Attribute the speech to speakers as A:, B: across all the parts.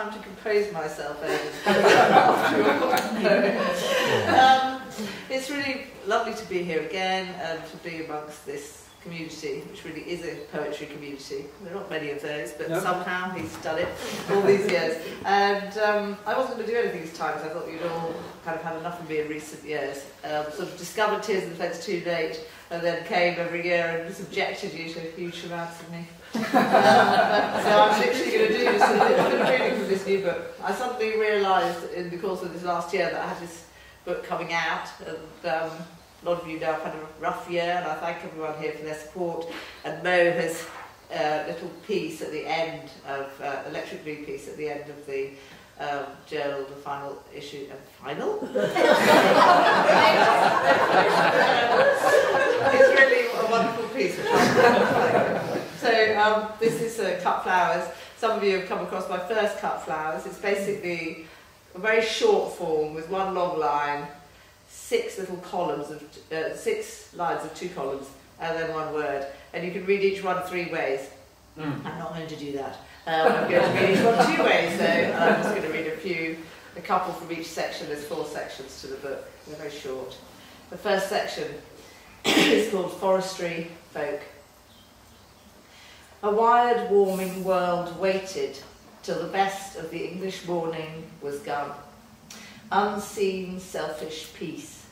A: time to compose myself, it's really lovely to be here again and to be amongst this community, which really is a poetry community. There are not many of those, but somehow he's done it all these years. And I wasn't going to do anything this time, because I thought you'd all kind of had enough of me in recent years. Sort of discovered Tears in the Fence too late, and then came every year and subjected you to huge amounts of me. So I'm literally going to do just a little bit of reading from this new book. I suddenly realised in the course of this last year that I had this book coming out, and a lot of you know I've had a rough year, and I thank everyone here for their support. And Mo has a little piece at the end of, electric blue piece at the end of the journal, the final issue, final? It's really a wonderful piece. So this is Cut Flowers. Some of you have come across my first Cut Flowers. It's basically a very short form with one long line, 6 little columns of 6 lines of 2 columns, and then one word. And you can read each one 3 ways. I'm not going to do that. I'm going to read each one 2 ways, so I'm just going to read a couple from each section. There's 4 sections to the book. They're very short. The first section is called Forestry Folk. A wired, warming world waited till the best of the English morning was gone. Unseen, selfish peace.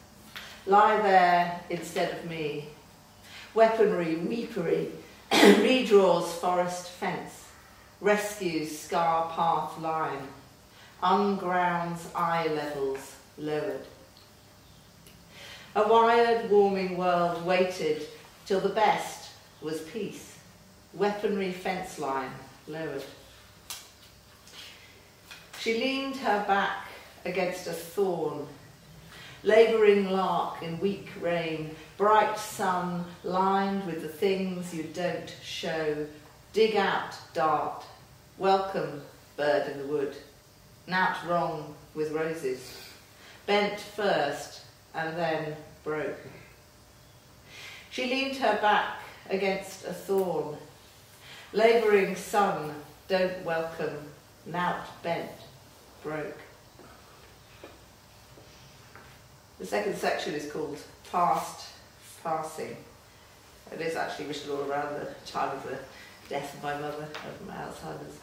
A: Lie there instead of me. Weaponry, weepery, redraws forest fence. Rescues scar path line. Ungrounds eye levels lowered. A wired, warming world waited till the best was peace. Weaponry fence line lowered. She leaned her back against a thorn. Labouring lark in weak rain, bright sun lined with the things you don't show. Dig out, dart. Welcome, bird in the wood. Nout wrong with roses. Bent first and then broke. She leaned her back against a thorn. Labouring sun don't welcome. Nout bent, broke. The second section is called Past Passing. It is actually written all around the time of the death of my mother, of my Alzheimer's.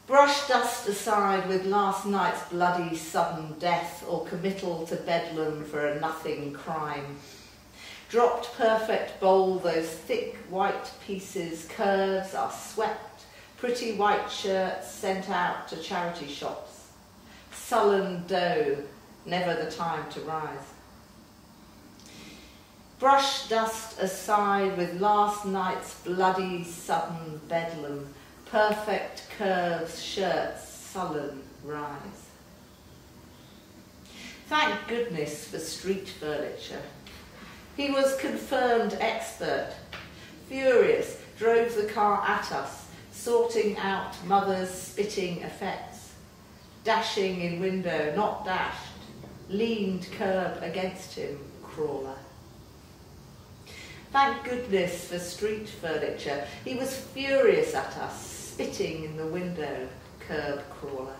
A: Brush dust aside with last night's bloody sudden death or committal to Bedlam for a nothing crime. Dropped perfect bowl, those thick white pieces, curves are swept, pretty white shirts sent out to charity shops. Sullen dough, never the time to rise. Brush dust aside with last night's bloody sudden Bedlam, perfect curves, shirts, sullen rise. Thank goodness for street furniture. He was confirmed expert. Furious, drove the car at us, sorting out mother's spitting effects. Dashing in window, not dashed. Leaned curb against him, crawler. Thank goodness for street furniture. He was furious at us, spitting in the window, curb crawler.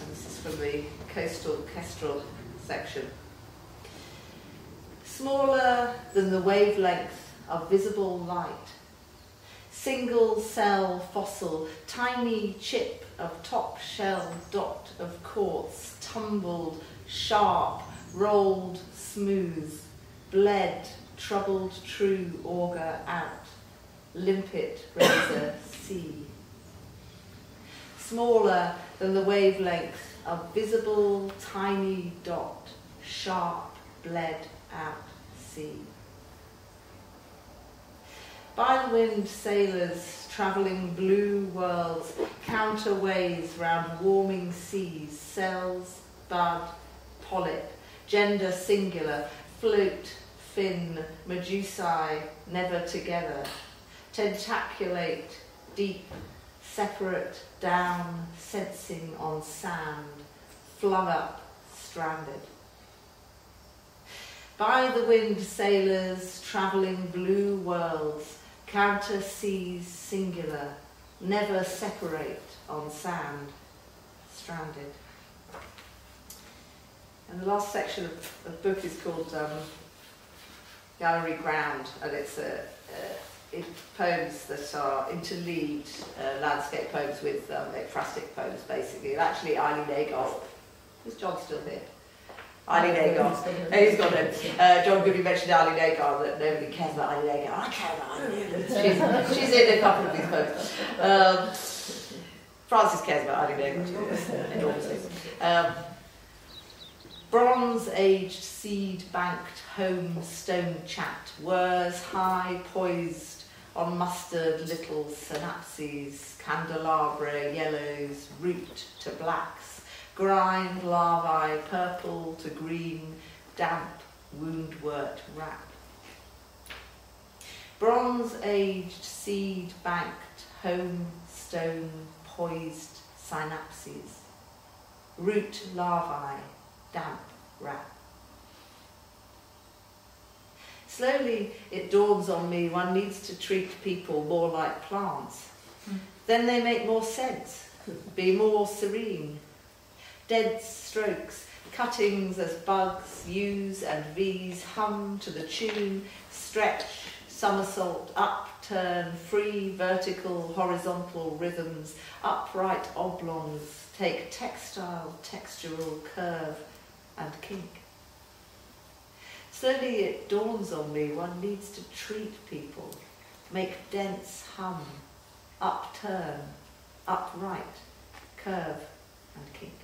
A: And this is from the coastal kestrel section. Smaller than the wavelength of visible light. Single cell fossil, tiny chip of top shell dot of quartz, tumbled, sharp, rolled, smooth, bled, troubled true auger out, limpet razor sea. Smaller than the wavelength of visible tiny dot, sharp, bled out sea. By the wind sailors travelling blue worlds, counter ways round warming seas, cells, bud, polyp, gender singular, float, fin, medusae, never together, tentaculate, deep, separate, down, sensing on sand, flung up, stranded. By the wind sailors travelling blue worlds, counter seas singular, never separate on sand, stranded. And the last section of the book is called Gallery Ground, and it's poems that are interleaved landscape poems with ekphrastic poems, basically. And actually, Eileen Agar, is John still here? Eileen Agar. He's got it. John Goody mentioned Eileen Agar, that nobody cares about Eileen Agar. I care about Eileen Agar. She's in a couple of these poems. Francis cares about Eileen Agar enormously. Bronze-aged, seed-banked, home stone chat whirs high, poised on mustard little synapses, candelabra yellows, root to blacks, grind larvae purple to green, damp woundwort wrap. Bronze-aged, seed-banked, home stone poised synapses, root larvae, damp wrap. Slowly it dawns on me one needs to treat people more like plants. Then they make more sense, be more serene. Dead strokes, cuttings as bugs, U's and V's hum to the tune, stretch, somersault, upturn, free, vertical, horizontal rhythms, upright oblongs, take textile, textural curve and kink. Slowly it dawns on me one needs to treat people, make dense hum, upturn, upright, curve and kink.